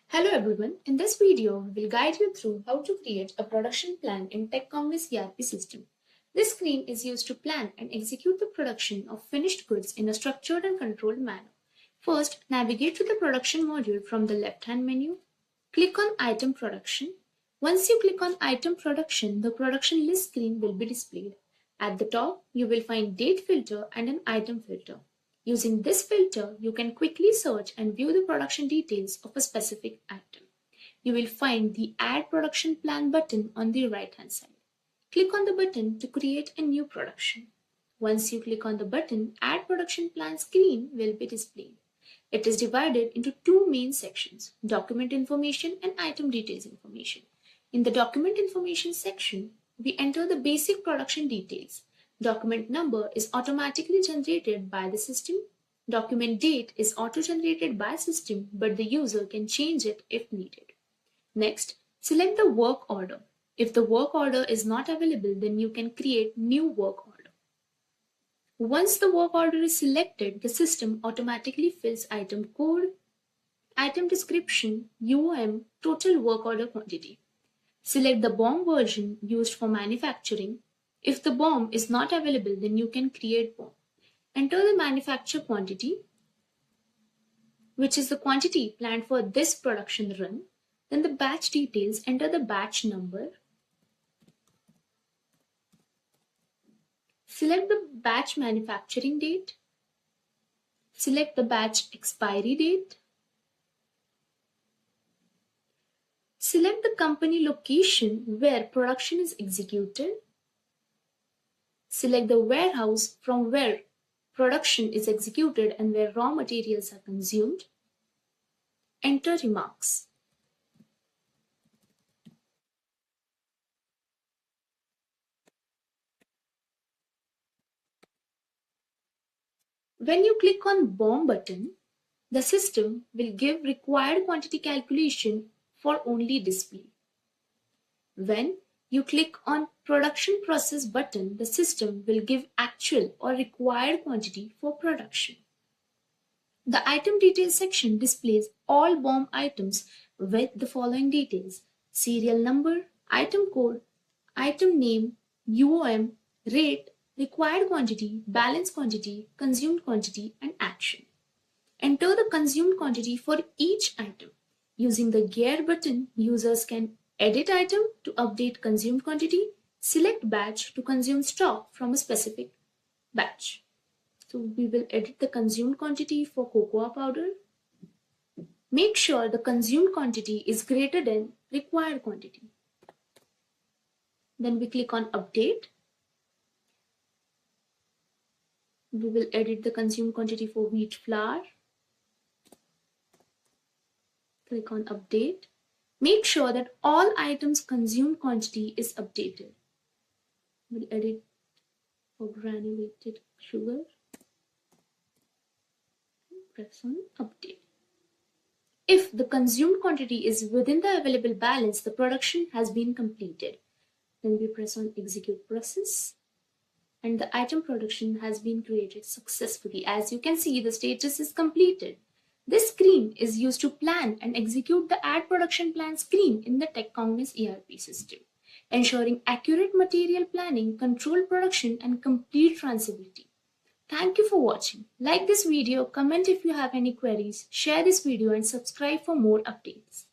Hello everyone, in this video we will guide you through how to create a production plan in TechCognics ERP system. This screen is used to plan and execute the production of finished goods in a structured and controlled manner. First, navigate to the production module from the left-hand menu. Click on Item Production. Once you click on Item Production, the production list screen will be displayed. At the top, you will find Date filter and an Item filter. Using this filter, you can quickly search and view the production details of a specific item. You will find the Add Production Plan button on the right-hand side. Click on the button to create a new production. Once you click on the button, Add Production Plan screen will be displayed. It is divided into two main sections, Document Information and Item Details Information. In the Document Information section, we enter the basic production details. Document number is automatically generated by the system. Document date is auto-generated by system, but the user can change it if needed. Next, select the work order. If the work order is not available, then you can create new work order. Once the work order is selected, the system automatically fills item code, item description, UOM, total work order quantity. Select the BOM version used for manufacturing. If the BOM is not available, then you can create BOM. Enter the manufacture quantity, which is the quantity planned for this production run. Then the batch details, enter the batch number. Select the batch manufacturing date. Select the batch expiry date. Select the company location where production is executed. Select the warehouse from where production is executed and where raw materials are consumed. Enter remarks. When you click on BOM button, the system will give required quantity calculation for only display. When you click on Production Process button, the system will give actual or required quantity for production. The Item Details section displays all BOM items with the following details: serial number, item code, item name, UOM, rate, required quantity, balance quantity, consumed quantity, and action. Enter the consumed quantity for each item. Using the Gear button, users can edit item to update consumed quantity, select batch to consume stock from a specific batch. So we will edit the consumed quantity for cocoa powder. Make sure the consumed quantity is greater than required quantity. Then we click on update. We will edit the consumed quantity for wheat flour. Click on update. Make sure that all items consumed quantity is updated. We'll edit for granulated sugar. Press on update. If the consumed quantity is within the available balance, the production has been completed. Then we press on execute process. And the item production has been created successfully. As you can see, the status is completed. This screen is used to plan and execute the Add Production Plan screen in the TechCognics ERP system, ensuring accurate material planning, controlled production, and complete traceability. Thank you for watching. Like this video, comment if you have any queries, share this video, and subscribe for more updates.